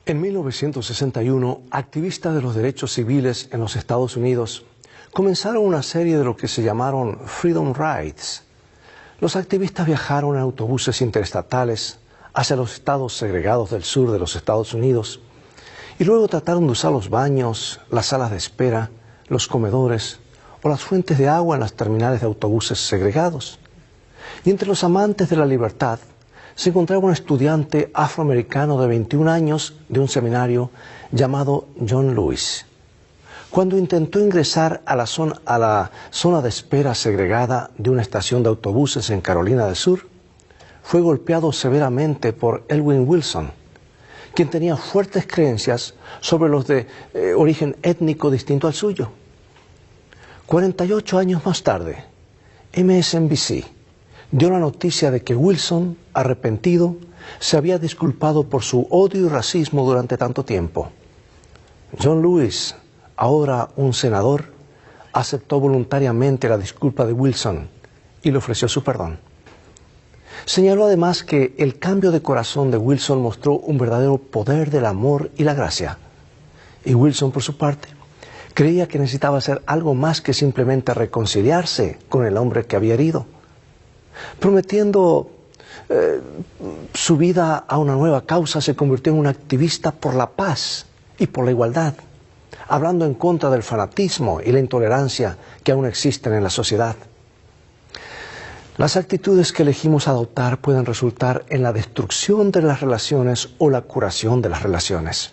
En 1961, activistas de los derechos civiles en los Estados Unidos comenzaron una serie de lo que se llamaron Freedom Rides. Los activistas viajaron en autobuses interestatales hacia los estados segregados del sur de los Estados Unidos y luego trataron de usar los baños, las salas de espera, los comedores o las fuentes de agua en las terminales de autobuses segregados. Y entre los amantes de la libertad se encontraba un estudiante afroamericano de 21 años de un seminario llamado John Lewis. Cuando intentó ingresar a la zona de espera segregada de una estación de autobuses en Carolina del Sur, fue golpeado severamente por Elwyn Wilson, quien tenía fuertes creencias sobre los de origen étnico distinto al suyo. 48 años más tarde, MSNBC dio la noticia de que Wilson, arrepentido, se había disculpado por su odio y racismo durante tanto tiempo. John Lewis, ahora un senador, aceptó voluntariamente la disculpa de Wilson y le ofreció su perdón. Señaló además que el cambio de corazón de Wilson mostró un verdadero poder del amor y la gracia. Y Wilson, por su parte, creía que necesitaba hacer algo más que simplemente reconciliarse con el hombre que había herido. Prometiendo su vida a una nueva causa, se convirtió en un activista por la paz y por la igualdad, hablando en contra del fanatismo y la intolerancia que aún existen en la sociedad. Las actitudes que elegimos adoptar pueden resultar en la destrucción de las relaciones o la curación de las relaciones.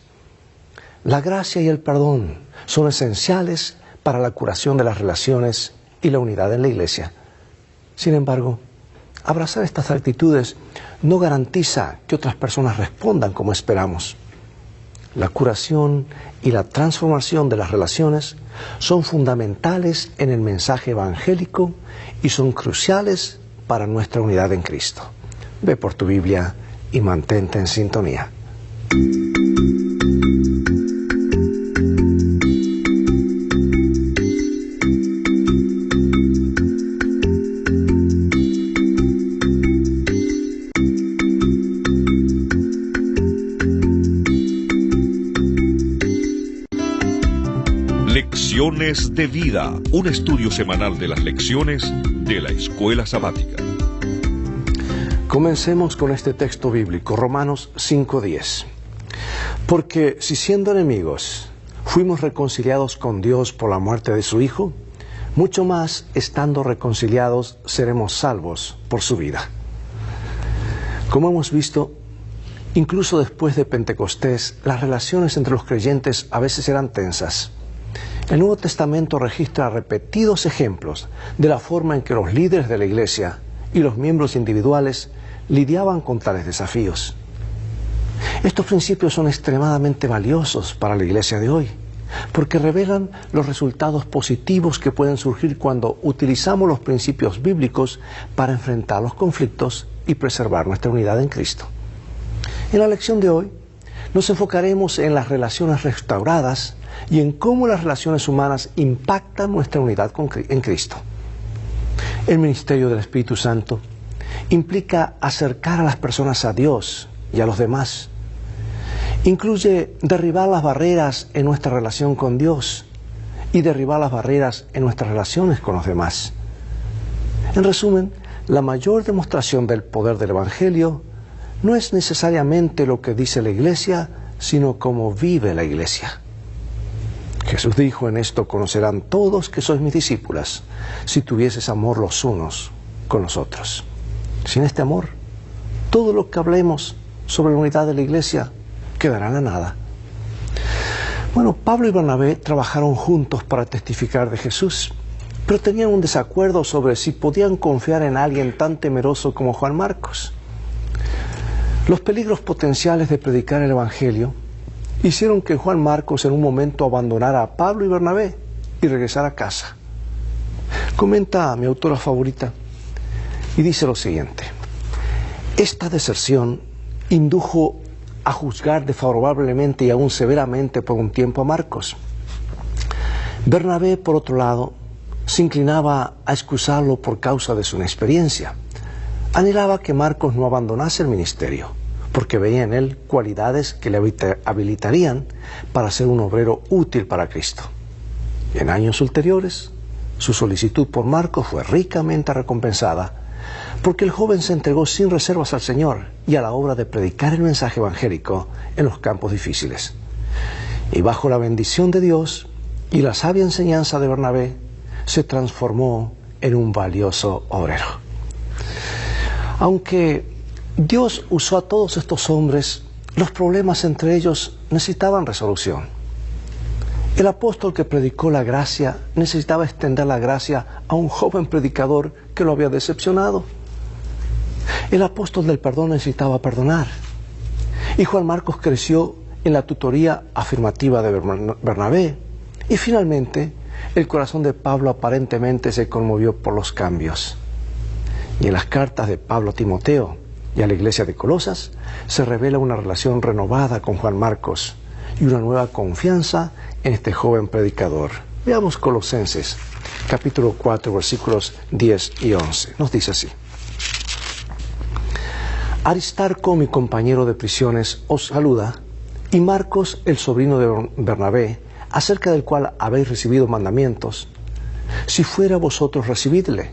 La gracia y el perdón son esenciales para la curación de las relaciones y la unidad en la iglesia. Sin embargo, abrazar estas actitudes no garantiza que otras personas respondan como esperamos. La curación y la transformación de las relaciones son fundamentales en el mensaje evangélico y son cruciales para nuestra unidad en Cristo. Ve por tu Biblia y mantente en sintonía. Lecciones de Vida, un estudio semanal de las lecciones de la Escuela Sabática. Comencemos con este texto bíblico, Romanos 5:10. Porque si siendo enemigos fuimos reconciliados con Dios por la muerte de su Hijo, mucho más estando reconciliados seremos salvos por su vida. Como hemos visto, incluso después de Pentecostés, las relaciones entre los creyentes a veces eran tensas. El Nuevo Testamento registra repetidos ejemplos de la forma en que los líderes de la Iglesia y los miembros individuales lidiaban con tales desafíos. Estos principios son extremadamente valiosos para la Iglesia de hoy, porque revelan los resultados positivos que pueden surgir cuando utilizamos los principios bíblicos para enfrentar los conflictos y preservar nuestra unidad en Cristo. En la lección de hoy nos enfocaremos en las relaciones restauradas y en cómo las relaciones humanas impactan nuestra unidad en Cristo. El ministerio del Espíritu Santo implica acercar a las personas a Dios y a los demás. Incluye derribar las barreras en nuestra relación con Dios y derribar las barreras en nuestras relaciones con los demás. En resumen, la mayor demostración del poder del Evangelio no es necesariamente lo que dice la Iglesia, sino cómo vive la Iglesia. Jesús dijo: en esto conocerán todos que sois mis discípulas, si tuvieses amor los unos con los otros. Sin este amor, todo lo que hablemos sobre la unidad de la Iglesia quedará en la nada. Bueno, Pablo y Bernabé trabajaron juntos para testificar de Jesús, pero tenían un desacuerdo sobre si podían confiar en alguien tan temeroso como Juan Marcos. Los peligros potenciales de predicar el Evangelio hicieron que Juan Marcos en un momento abandonara a Pablo y Bernabé y regresara a casa. Comenta mi autora favorita y dice lo siguiente: esta deserción indujo a juzgar desfavorablemente y aún severamente por un tiempo a Marcos. Bernabé, por otro lado, se inclinaba a excusarlo por causa de su inexperiencia. Anhelaba que Marcos no abandonase el ministerio, porque veía en él cualidades que le habilitarían para ser un obrero útil para Cristo. En años ulteriores, su solicitud por Marcos fue ricamente recompensada, porque el joven se entregó sin reservas al Señor y a la obra de predicar el mensaje evangélico en los campos difíciles. Y bajo la bendición de Dios y la sabia enseñanza de Bernabé, se transformó en un valioso obrero. Aunque Dios usó a todos estos hombres, los problemas entre ellos necesitaban resolución. El apóstol que predicó la gracia necesitaba extender la gracia a un joven predicador que lo había decepcionado. El apóstol del perdón necesitaba perdonar. Y Juan Marcos creció en la tutoría afirmativa de Bernabé. Y finalmente, el corazón de Pablo aparentemente se conmovió por los cambios. Y en las cartas de Pablo a Timoteo y a la iglesia de Colosas se revela una relación renovada con Juan Marcos y una nueva confianza en este joven predicador. Veamos Colosenses, capítulo 4, versículos 10 y 11. Nos dice así: Aristarco, mi compañero de prisiones, os saluda, y Marcos, el sobrino de Bernabé, acerca del cual habéis recibido mandamientos. Si fuera vosotros, recibidle.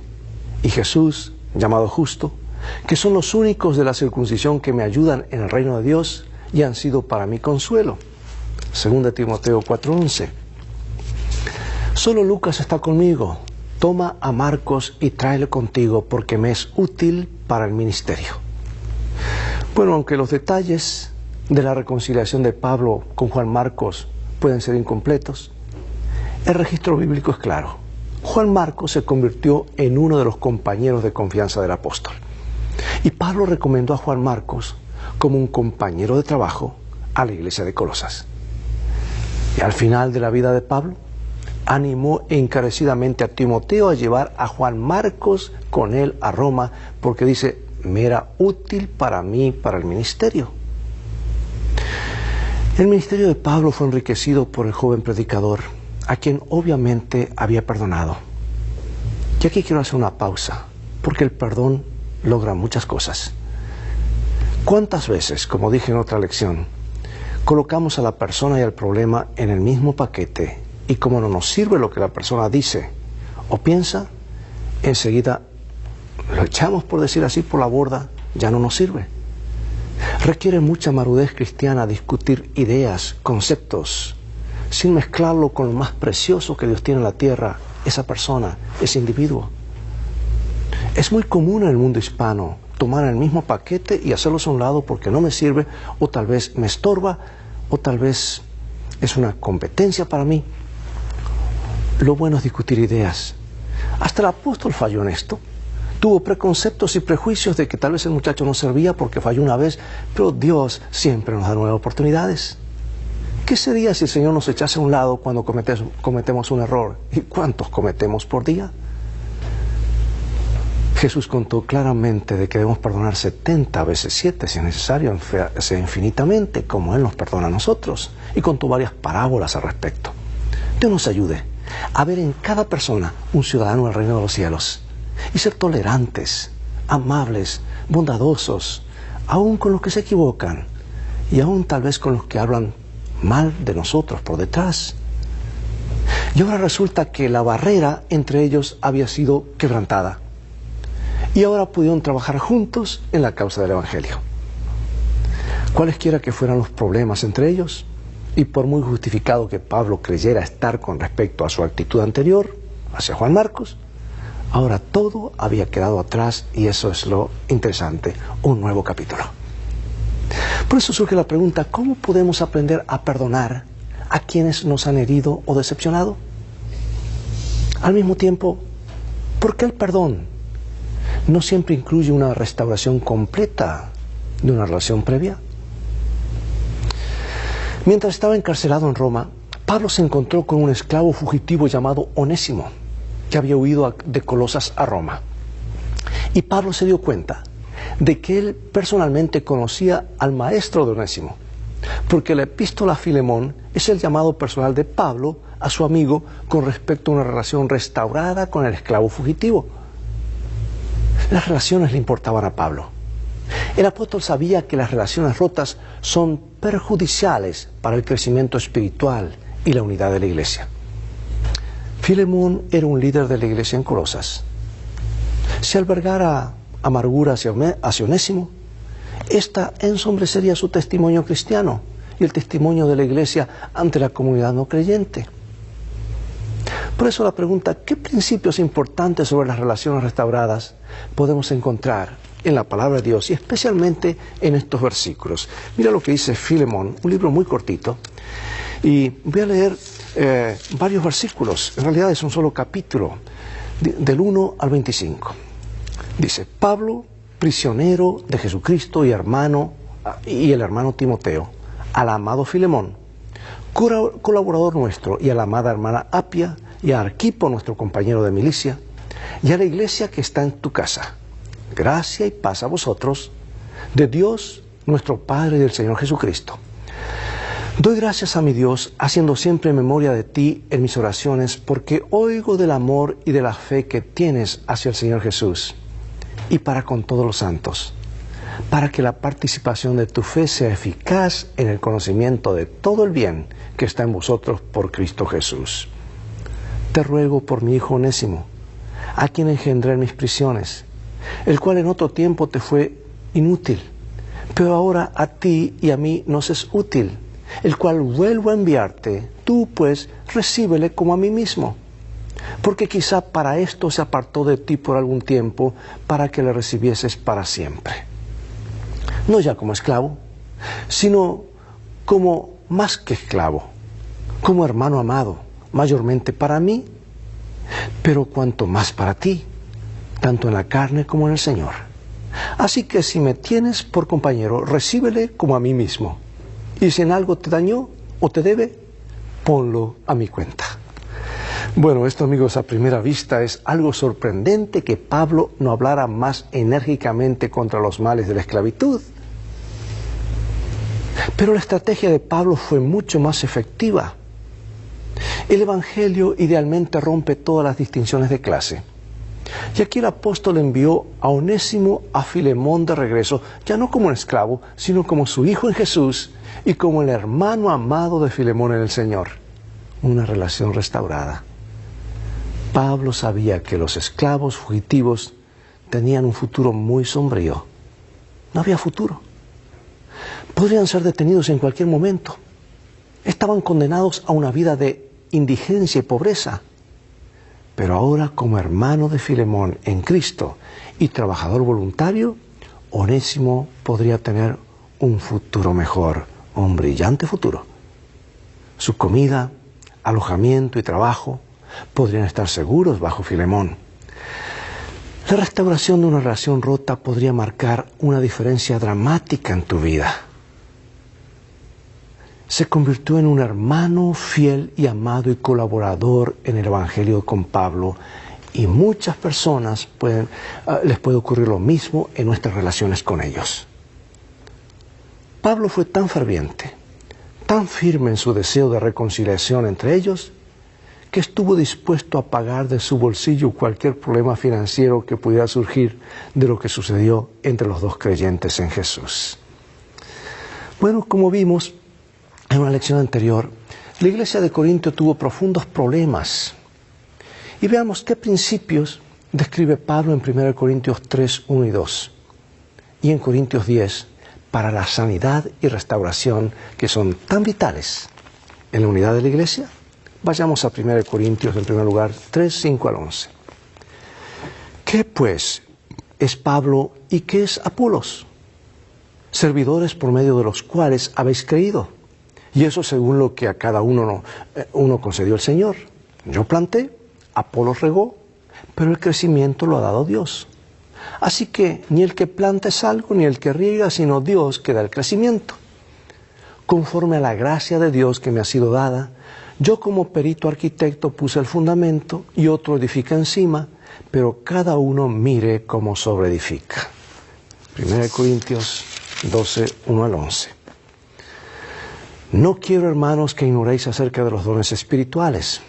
Y Jesús, llamado Justo, que son los únicos de la circuncisión que me ayudan en el reino de Dios y han sido para mi consuelo. 2 Timoteo 4:11. Solo Lucas está conmigo. Toma a Marcos y tráele contigo porque me es útil para el ministerio. Bueno, aunque los detalles de la reconciliación de Pablo con Juan Marcos pueden ser incompletos, el registro bíblico es claro. Juan Marcos se convirtió en uno de los compañeros de confianza del apóstol. Y Pablo recomendó a Juan Marcos como un compañero de trabajo a la iglesia de Colosas. Y al final de la vida de Pablo, animó encarecidamente a Timoteo a llevar a Juan Marcos con él a Roma, porque dice, me era útil para mí, para el ministerio. El ministerio de Pablo fue enriquecido por el joven predicador, a quien obviamente había perdonado. Y aquí quiero hacer una pausa, porque el perdón logra muchas cosas. ¿Cuántas veces, como dije en otra lección, colocamos a la persona y al problema en el mismo paquete y como no nos sirve lo que la persona dice o piensa, enseguida lo echamos, por decir así, por la borda, ya no nos sirve? Requiere mucha madurez cristiana discutir ideas, conceptos, sin mezclarlo con lo más precioso que Dios tiene en la tierra, esa persona, ese individuo. Es muy común en el mundo hispano tomar el mismo paquete y hacerlos a un lado porque no me sirve, o tal vez me estorba, o tal vez es una competencia para mí. Lo bueno es discutir ideas. Hasta el apóstol falló en esto. Tuvo preconceptos y prejuicios de que tal vez el muchacho no servía porque falló una vez, pero Dios siempre nos da nuevas oportunidades. ¿Qué sería si el Señor nos echase a un lado cuando cometemos un error? ¿Y cuántos cometemos por día? Jesús contó claramente de que debemos perdonar 70 veces 7, si es necesario, sea infinitamente, como Él nos perdona a nosotros. Y contó varias parábolas al respecto. Dios nos ayude a ver en cada persona un ciudadano del reino de los cielos y ser tolerantes, amables, bondadosos, aún con los que se equivocan y aún tal vez con los que hablan mal de nosotros por detrás. Y ahora resulta que la barrera entre ellos había sido quebrantada. Y ahora pudieron trabajar juntos en la causa del Evangelio. Cualesquiera que fueran los problemas entre ellos, y por muy justificado que Pablo creyera estar con respecto a su actitud anterior hacia Juan Marcos, ahora todo había quedado atrás y eso es lo interesante, un nuevo capítulo. Por eso surge la pregunta, ¿cómo podemos aprender a perdonar a quienes nos han herido o decepcionado? Al mismo tiempo, ¿por qué el perdón no siempre incluye una restauración completa de una relación previa? Mientras estaba encarcelado en Roma, Pablo se encontró con un esclavo fugitivo llamado Onésimo, que había huido de Colosas a Roma. Y Pablo se dio cuenta de que él personalmente conocía al maestro de Onésimo, porque la epístola a Filemón es el llamado personal de Pablo a su amigo con respecto a una relación restaurada con el esclavo fugitivo. Las relaciones le importaban a Pablo. El apóstol sabía que las relaciones rotas son perjudiciales para el crecimiento espiritual y la unidad de la iglesia. Filemón era un líder de la iglesia en Colosas. Si albergara amargura hacia Onésimo, esta ensombrecería su testimonio cristiano y el testimonio de la iglesia ante la comunidad no creyente. Por eso la pregunta, ¿qué principios importantes sobre las relaciones restauradas podemos encontrar en la palabra de Dios y especialmente en estos versículos? Mira lo que dice Filemón, un libro muy cortito, y voy a leer varios versículos. En realidad es un solo capítulo, del 1 al 25. Dice: Pablo, prisionero de Jesucristo y el hermano Timoteo, al amado Filemón, colaborador nuestro, y a la amada hermana Apia, y a Arquipo, nuestro compañero de milicia, y a la iglesia que está en tu casa. Gracia y paz a vosotros, de Dios nuestro Padre y del Señor Jesucristo. Doy gracias a mi Dios, haciendo siempre memoria de ti en mis oraciones, porque oigo del amor y de la fe que tienes hacia el Señor Jesús, y para con todos los santos, para que la participación de tu fe sea eficaz en el conocimiento de todo el bien que está en vosotros por Cristo Jesús. Te ruego por mi hijo Onésimo, a quien engendré en mis prisiones, el cual en otro tiempo te fue inútil, pero ahora a ti y a mí nos es útil, el cual vuelvo a enviarte. Tú pues recíbele como a mí mismo, porque quizá para esto se apartó de ti por algún tiempo, para que le recibieses para siempre. No ya como esclavo, sino como más que esclavo, como hermano amado, mayormente para mí, pero cuanto más para ti, tanto en la carne como en el Señor. Así que si me tienes por compañero, recíbele como a mí mismo. Y si en algo te dañó o te debe, ponlo a mi cuenta. Bueno, esto, amigos, a primera vista es algo sorprendente que Pablo no hablara más enérgicamente contra los males de la esclavitud. Pero la estrategia de Pablo fue mucho más efectiva. El Evangelio idealmente rompe todas las distinciones de clase. Y aquí el apóstol envió a Onésimo a Filemón de regreso, ya no como un esclavo, sino como su hijo en Jesús y como el hermano amado de Filemón en el Señor. Una relación restaurada. Pablo sabía que los esclavos fugitivos tenían un futuro muy sombrío. No había futuro. Podrían ser detenidos en cualquier momento. Estaban condenados a una vida de indigencia y pobreza. Pero ahora, como hermano de Filemón en Cristo y trabajador voluntario, Onésimo podría tener un futuro mejor, un brillante futuro. Su comida, alojamiento y trabajo podrían estar seguros bajo Filemón. La restauración de una relación rota podría marcar una diferencia dramática en tu vida. Se convirtió en un hermano fiel y amado y colaborador en el Evangelio con Pablo, y muchas personas les puede ocurrir lo mismo en nuestras relaciones con ellos. Pablo fue tan ferviente, tan firme en su deseo de reconciliación entre ellos, que estuvo dispuesto a pagar de su bolsillo cualquier problema financiero que pudiera surgir de lo que sucedió entre los dos creyentes en Jesús. Bueno, como vimos en una lección anterior, la iglesia de Corinto tuvo profundos problemas. Y veamos qué principios describe Pablo en 1 Corintios 3, 1 y 2. Y en Corintios 10, para la sanidad y restauración que son tan vitales en la unidad de la iglesia. Vayamos a 1 Corintios, en primer lugar, 3, 5 al 11. ¿Qué pues es Pablo y qué es Apolos? Servidores por medio de los cuales habéis creído. Y eso según lo que a cada uno concedió el Señor. Yo planté, Apolos regó, pero el crecimiento lo ha dado Dios. Así que ni el que planta es algo, ni el que riega, sino Dios que da el crecimiento. Conforme a la gracia de Dios que me ha sido dada, yo como perito arquitecto puse el fundamento y otro edifica encima, pero cada uno mire cómo sobreedifica. 1 Corintios 12, 1 al 11. No quiero, hermanos, que ignoréis acerca de los dones espirituales.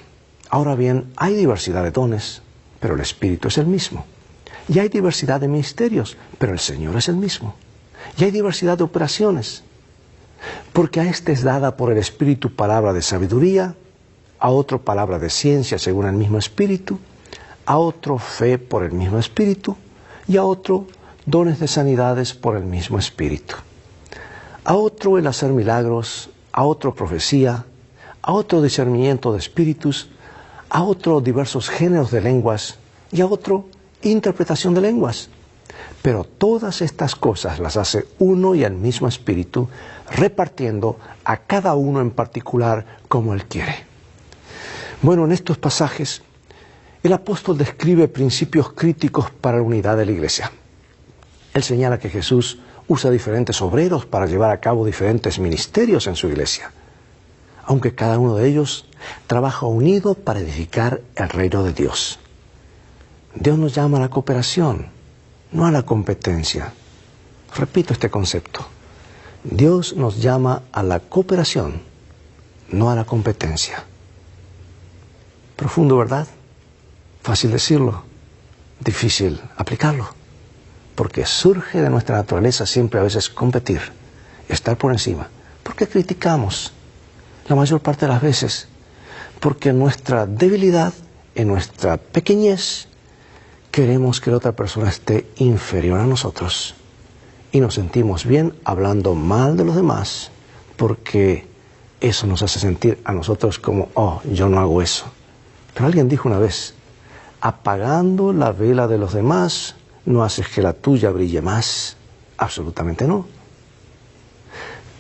Ahora bien, hay diversidad de dones, pero el Espíritu es el mismo. Y hay diversidad de ministerios, pero el Señor es el mismo. Y hay diversidad de operaciones, porque a este es dada por el Espíritu palabra de sabiduría, a otro palabra de ciencia según el mismo Espíritu, a otro fe por el mismo Espíritu, y a otro dones de sanidades por el mismo Espíritu. A otro el hacer milagros, a otro profecía, a otro discernimiento de espíritus, a otro diversos géneros de lenguas, y a otro interpretación de lenguas. Pero todas estas cosas las hace uno y el mismo Espíritu, repartiendo a cada uno en particular como Él quiere. Bueno, en estos pasajes, el apóstol describe principios críticos para la unidad de la iglesia. Él señala que Jesús usa diferentes obreros para llevar a cabo diferentes ministerios en su iglesia, aunque cada uno de ellos trabaja unido para edificar el reino de Dios. Dios nos llama a la cooperación, no a la competencia. Repito este concepto. Dios nos llama a la cooperación, no a la competencia. Profundo, ¿verdad? Fácil decirlo, difícil aplicarlo, porque surge de nuestra naturaleza siempre a veces competir, estar por encima, porque criticamos la mayor parte de las veces, porque en nuestra debilidad, en nuestra pequeñez, queremos que la otra persona esté inferior a nosotros y nos sentimos bien hablando mal de los demás, porque eso nos hace sentir a nosotros como, oh, yo no hago eso. Pero alguien dijo una vez, apagando la vela de los demás, no haces que la tuya brille más. Absolutamente no.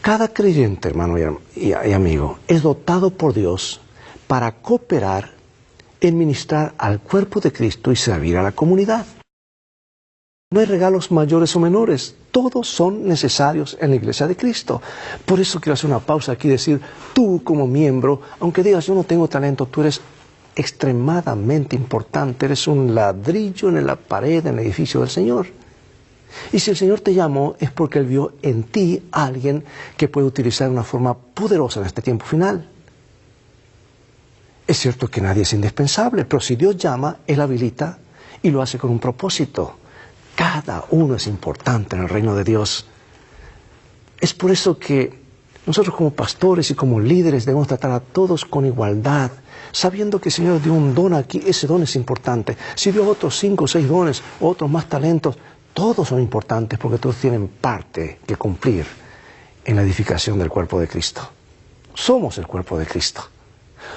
Cada creyente, hermano y amigo, es dotado por Dios para cooperar en ministrar al cuerpo de Cristo y servir a la comunidad. No hay regalos mayores o menores, todos son necesarios en la iglesia de Cristo. Por eso quiero hacer una pausa aquí y decir, tú como miembro, aunque digas yo no tengo talento, tú eres extremadamente importante, eres un ladrillo en la pared, en el edificio del Señor. Y si el Señor te llamó es porque Él vio en ti a alguien que puede utilizar de una forma poderosa en este tiempo final. Es cierto que nadie es indispensable, pero si Dios llama, Él habilita y lo hace con un propósito. Cada uno es importante en el reino de Dios. Es por eso que nosotros como pastores y como líderes debemos tratar a todos con igualdad, sabiendo que el Señor dio un don aquí, ese don es importante. Si dio otros 5 o 6 dones, o otros más talentos, todos son importantes porque todos tienen parte que cumplir en la edificación del cuerpo de Cristo. Somos el cuerpo de Cristo.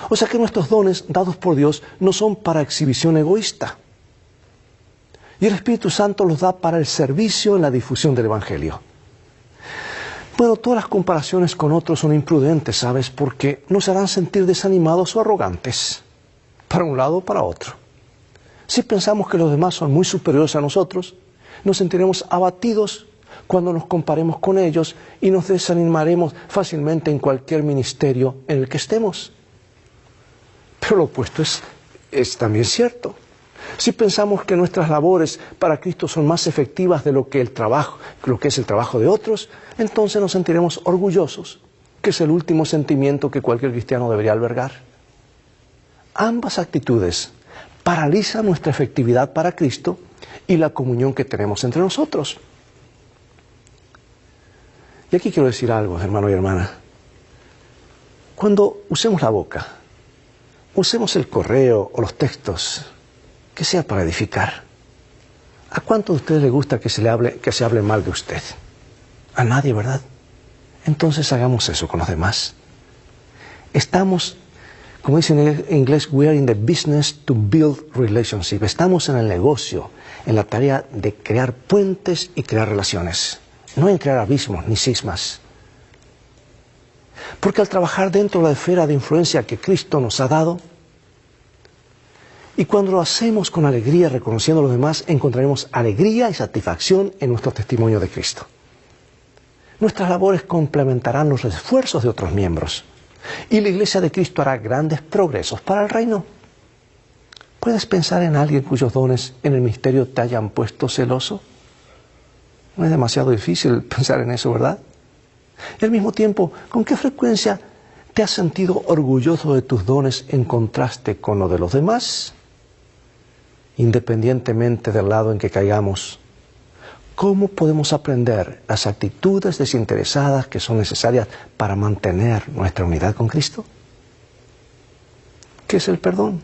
O sea que nuestros dones dados por Dios no son para exhibición egoísta. Y el Espíritu Santo los da para el servicio en la difusión del Evangelio. Bueno, todas las comparaciones con otros son imprudentes, ¿sabes? Porque nos harán sentir desanimados o arrogantes, para un lado o para otro. Si pensamos que los demás son muy superiores a nosotros, nos sentiremos abatidos cuando nos comparemos con ellos y nos desanimaremos fácilmente en cualquier ministerio en el que estemos. Pero lo opuesto es también cierto. Si pensamos que nuestras labores para Cristo son más efectivas de lo que es el trabajo de otros, entonces nos sentiremos orgullosos, que es el último sentimiento que cualquier cristiano debería albergar. Ambas actitudes paralizan nuestra efectividad para Cristo y la comunión que tenemos entre nosotros. Y aquí quiero decir algo, hermano y hermana. Cuando usemos la boca, usemos el correo o los textos, que sea para edificar. ¿A cuántos de ustedes les gusta que se hable mal de usted? A nadie, ¿verdad? Entonces hagamos eso con los demás. Estamos, como dicen en inglés, we are in the business to build relationship. Estamos en el negocio, en la tarea de crear puentes y crear relaciones. No en crear abismos ni cismas. Porque al trabajar dentro de la esfera de influencia que Cristo nos ha dado, y cuando lo hacemos con alegría, reconociendo a los demás, encontraremos alegría y satisfacción en nuestro testimonio de Cristo. Nuestras labores complementarán los esfuerzos de otros miembros y la Iglesia de Cristo hará grandes progresos para el reino. ¿Puedes pensar en alguien cuyos dones en el ministerio te hayan puesto celoso? No es demasiado difícil pensar en eso, ¿verdad? Y al mismo tiempo, ¿con qué frecuencia te has sentido orgulloso de tus dones en contraste con los de los demás? Independientemente del lado en que caigamos, ¿Cómo podemos aprender las actitudes desinteresadas que son necesarias para mantener nuestra unidad con Cristo? ¿Qué es el perdón?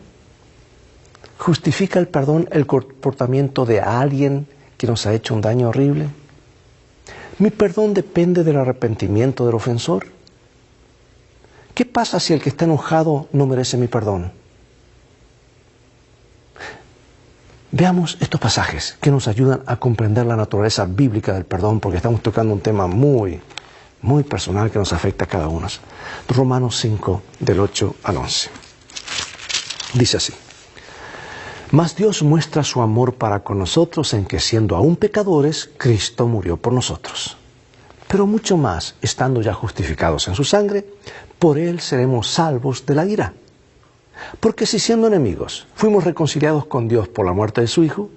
¿Justifica el perdón el comportamiento de alguien que nos ha hecho un daño horrible? ¿Mi perdón depende del arrepentimiento del ofensor? ¿Qué pasa si el que está enojado no merece mi perdón? Veamos estos pasajes que nos ayudan a comprender la naturaleza bíblica del perdón, porque estamos tocando un tema muy personal que nos afecta a cada uno. Romanos 5, del 8 al 11. Dice así: Mas Dios muestra su amor para con nosotros en que, siendo aún pecadores, Cristo murió por nosotros. Pero mucho más, estando ya justificados en su sangre, por Él seremos salvos de la ira. Porque si siendo enemigos fuimos reconciliados con Dios por la muerte de su Hijo,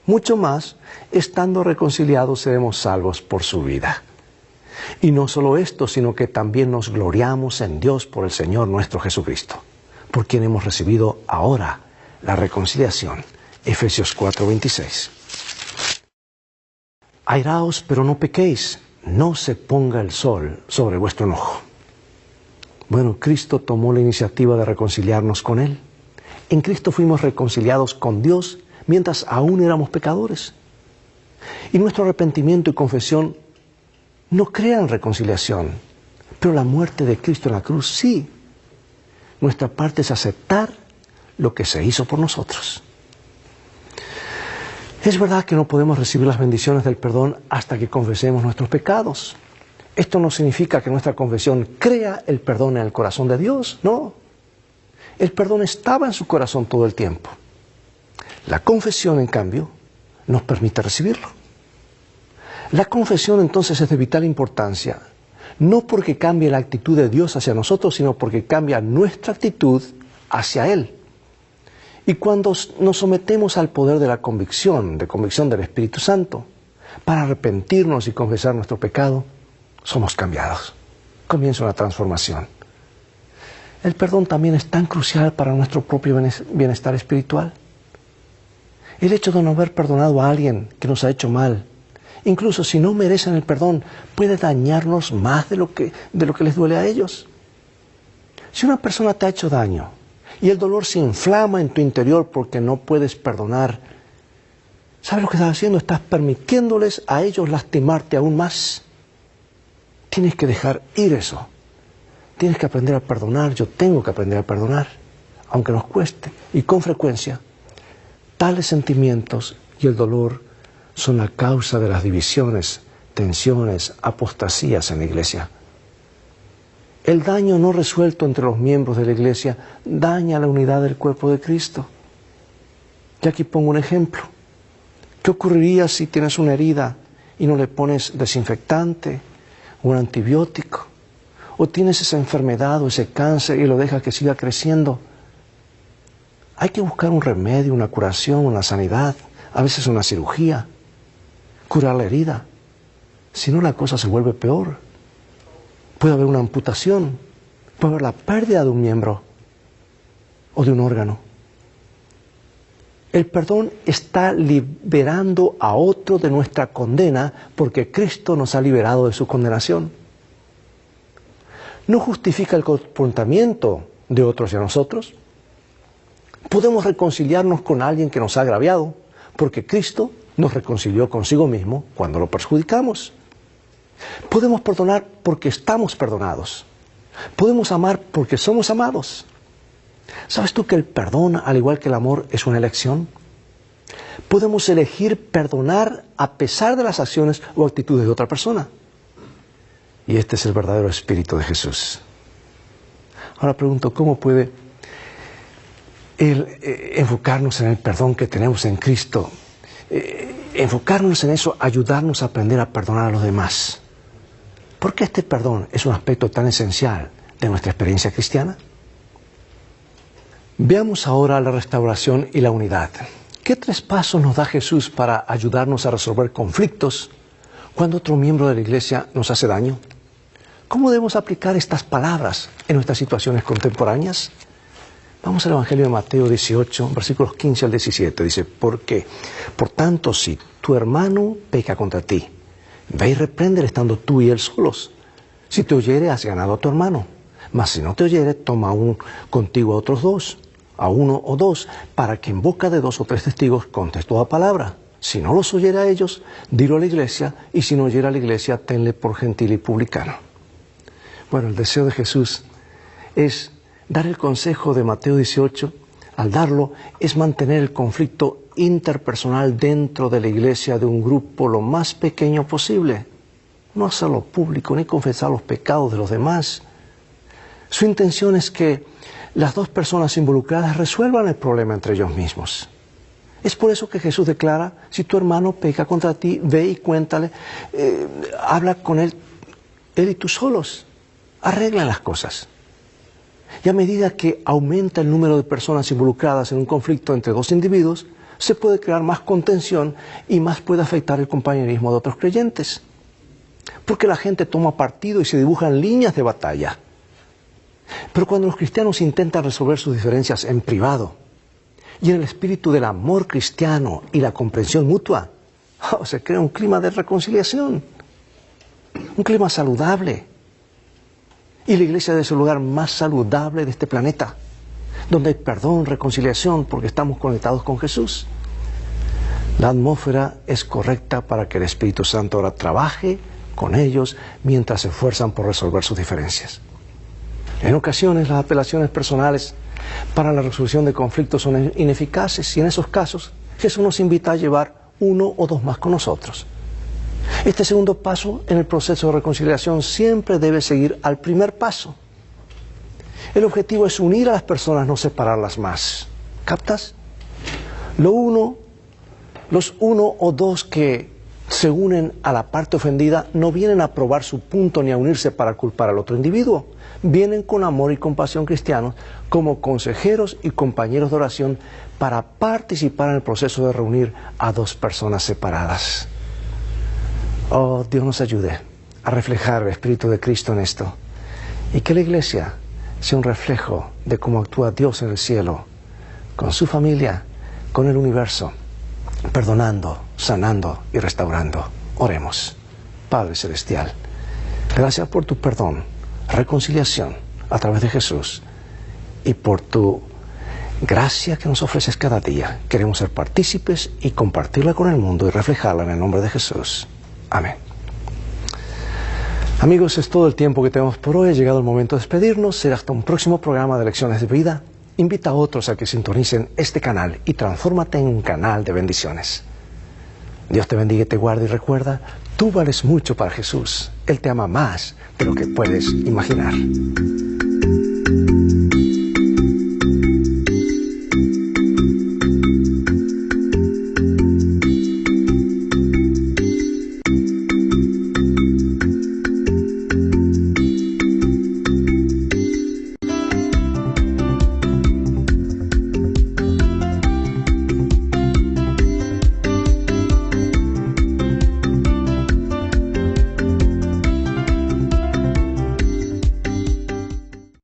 mucho más, estando reconciliados, seremos salvos por su vida. Y no solo esto, sino que también nos gloriamos en Dios por el Señor nuestro Jesucristo, por quien hemos recibido ahora la reconciliación. Efesios 4:26. Airaos, pero no pequéis, no se ponga el sol sobre vuestro enojo. Bueno, Cristo tomó la iniciativa de reconciliarnos con Él. En Cristo fuimos reconciliados con Dios mientras aún éramos pecadores. Y nuestro arrepentimiento y confesión no crean reconciliación, pero la muerte de Cristo en la cruz sí. Nuestra parte es aceptar lo que se hizo por nosotros. Es verdad que no podemos recibir las bendiciones del perdón hasta que confesemos nuestros pecados. Esto no significa que nuestra confesión crea el perdón en el corazón de Dios, no. El perdón estaba en su corazón todo el tiempo. La confesión, en cambio, nos permite recibirlo. La confesión entonces es de vital importancia, no porque cambie la actitud de Dios hacia nosotros, sino porque cambia nuestra actitud hacia Él. Y cuando nos sometemos al poder de la convicción del Espíritu Santo, para arrepentirnos y confesar nuestro pecado, somos cambiados. Comienza una transformación. El perdón también es tan crucial para nuestro propio bienestar espiritual. El hecho de no haber perdonado a alguien que nos ha hecho mal, incluso si no merecen el perdón, puede dañarnos más de lo que les duele a ellos. Si una persona te ha hecho daño y el dolor se inflama en tu interior porque no puedes perdonar, ¿sabes lo que estás haciendo? Estás permitiéndoles a ellos lastimarte aún más. Tienes que dejar ir eso. Tienes que aprender a perdonar. Yo tengo que aprender a perdonar, aunque nos cueste. Y con frecuencia, tales sentimientos y el dolor son la causa de las divisiones, tensiones, apostasías en la iglesia. El daño no resuelto entre los miembros de la iglesia daña la unidad del cuerpo de Cristo. Y aquí pongo un ejemplo. ¿Qué ocurriría si tienes una herida y no le pones desinfectante, un antibiótico? O tienes esa enfermedad o ese cáncer y lo dejas que siga creciendo. Hay que buscar un remedio, una curación, una sanidad, a veces una cirugía, curar la herida. Si no, la cosa se vuelve peor. Puede haber una amputación, puede haber la pérdida de un miembro o de un órgano. El perdón está liberando a otro de nuestra condena porque Cristo nos ha liberado de su condenación. No justifica el comportamiento de otros hacia nosotros. Podemos reconciliarnos con alguien que nos ha agraviado porque Cristo nos reconcilió consigo mismo cuando lo perjudicamos. Podemos perdonar porque estamos perdonados. Podemos amar porque somos amados. ¿Sabes tú que el perdón, al igual que el amor, es una elección? Podemos elegir perdonar a pesar de las acciones o actitudes de otra persona. Y este es el verdadero espíritu de Jesús. Ahora pregunto, ¿cómo puede enfocarnos en el perdón que tenemos en Cristo? Enfocarnos en eso, ayudarnos a aprender a perdonar a los demás. ¿Por qué este perdón es un aspecto tan esencial de nuestra experiencia cristiana? Veamos ahora la restauración y la unidad. ¿Qué 3 pasos nos da Jesús para ayudarnos a resolver conflictos cuando otro miembro de la iglesia nos hace daño? ¿Cómo debemos aplicar estas palabras en nuestras situaciones contemporáneas? Vamos al Evangelio de Mateo 18, versículos 15 al 17. Dice, ¿por qué? Por tanto, si tu hermano peca contra ti. Ve y repréndele estando tú y él solos. Si te oyere, has ganado a tu hermano. Mas si no te oyere, toma contigo a otros dos, a uno o dos, para que en boca de 2 o 3 testigos contes toda palabra. Si no los oyere a ellos, dilo a la iglesia, y si no oyere a la iglesia, tenle por gentil y publicano. Bueno, el deseo de Jesús es dar el consejo de Mateo 18. Al darlo, es mantener el conflicto interpersonal dentro de la iglesia de un grupo lo más pequeño posible. No hacerlo público ni confesar los pecados de los demás. Su intención es que las 2 personas involucradas resuelvan el problema entre ellos mismos. Es por eso que Jesús declara, si tu hermano peca contra ti, ve y cuéntale, habla con él y tú solos, arreglan las cosas. Y a medida que aumenta el número de personas involucradas en un conflicto entre 2 individuos, se puede crear más contención y más puede afectar el compañerismo de otros creyentes. Porque la gente toma partido y se dibujan líneas de batalla. Pero cuando los cristianos intentan resolver sus diferencias en privado y en el espíritu del amor cristiano y la comprensión mutua, se crea un clima de reconciliación, un clima saludable. Y la iglesia es el lugar más saludable de este planeta, donde hay perdón, reconciliación, porque estamos conectados con Jesús. La atmósfera es correcta para que el Espíritu Santo ahora trabaje con ellos mientras se esfuerzan por resolver sus diferencias. En ocasiones las apelaciones personales para la resolución de conflictos son ineficaces y en esos casos Jesús nos invita a llevar 1 o 2 más con nosotros. Este segundo paso en el proceso de reconciliación siempre debe seguir al primer paso. El objetivo es unir a las personas, no separarlas más. ¿Captas? Los 1 o 2 que se unen a la parte ofendida no vienen a probar su punto ni a unirse para culpar al otro individuo. Vienen con amor y compasión cristianos como consejeros y compañeros de oración para participar en el proceso de reunir a 2 personas separadas. Oh, Dios nos ayude a reflejar el Espíritu de Cristo en esto y que la iglesia sea un reflejo de cómo actúa Dios en el cielo, con su familia, con el universo, perdonando, sanando y restaurando. Oremos. Padre Celestial, gracias por tu perdón, reconciliación a través de Jesús y por tu gracia que nos ofreces cada día. Queremos ser partícipes y compartirla con el mundo y reflejarla en el nombre de Jesús. Amén. Amigos, es todo el tiempo que tenemos por hoy. Ha llegado el momento de despedirnos. Será hasta un próximo programa de Lecciones de Vida. Invita a otros a que sintonicen este canal y transfórmate en un canal de bendiciones. Dios te bendiga y te guarde y recuerda, tú vales mucho para Jesús. Él te ama más de lo que puedes imaginar.